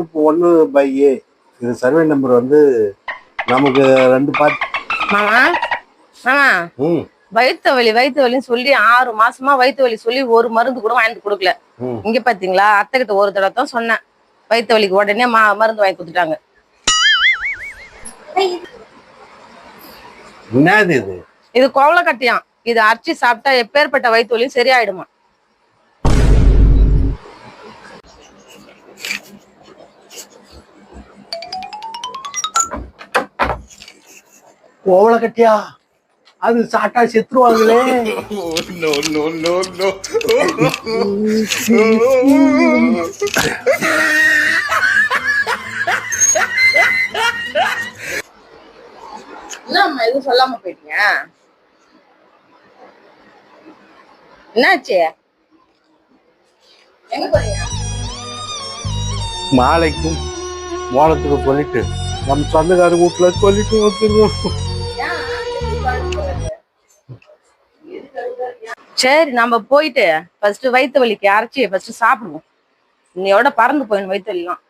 1/A இது survey number வந்து நமக்கு 2 பார்ட். மாமா மாமா வயிற்று வலின்னு சொல்லி 6 மாசமா வயிற்று வலி சொல்லி ஒரு மருந்து கூட வாங்கி கொடுக்கல. இங்க பாத்தீங்களா, அத்தை கிட்ட ஒரு தடவை தான் சொன்னேன், வயிற்று வலிக்கு உடனே மருந்து வாங்கி கொடுத்துட்டாங்க. என்னது இது? இது கோவலை கட்டியான். இது அரைச்சி சாப்பிட்டா எப்பேற்பட்ட வயிற்று வலியும் சரியாயிடுமா. கோவலை கட்டியா? அது சாட்டா செத்துருவாங்களே. என்னம்மா எதுவும் சொல்லாம போயிட்டீங்க? என்னாச்சு? எங்க போறீங்க? மாலைக்கும் மோளத்துக்கு சொல்லிட்டு நம்ம சொந்தக்கார வீட்டுல சொல்லிட்டு வந்துருவோம். சரி, நம்ம போயிட்டு ஃபர்ஸ்ட் வயிற்று வலிக்கு அரைச்சி ஃபர்ஸ்ட் சாப்பிடுவோம். இன்னையோட பறந்து போயிடும் வயிற்று வலிலாம்.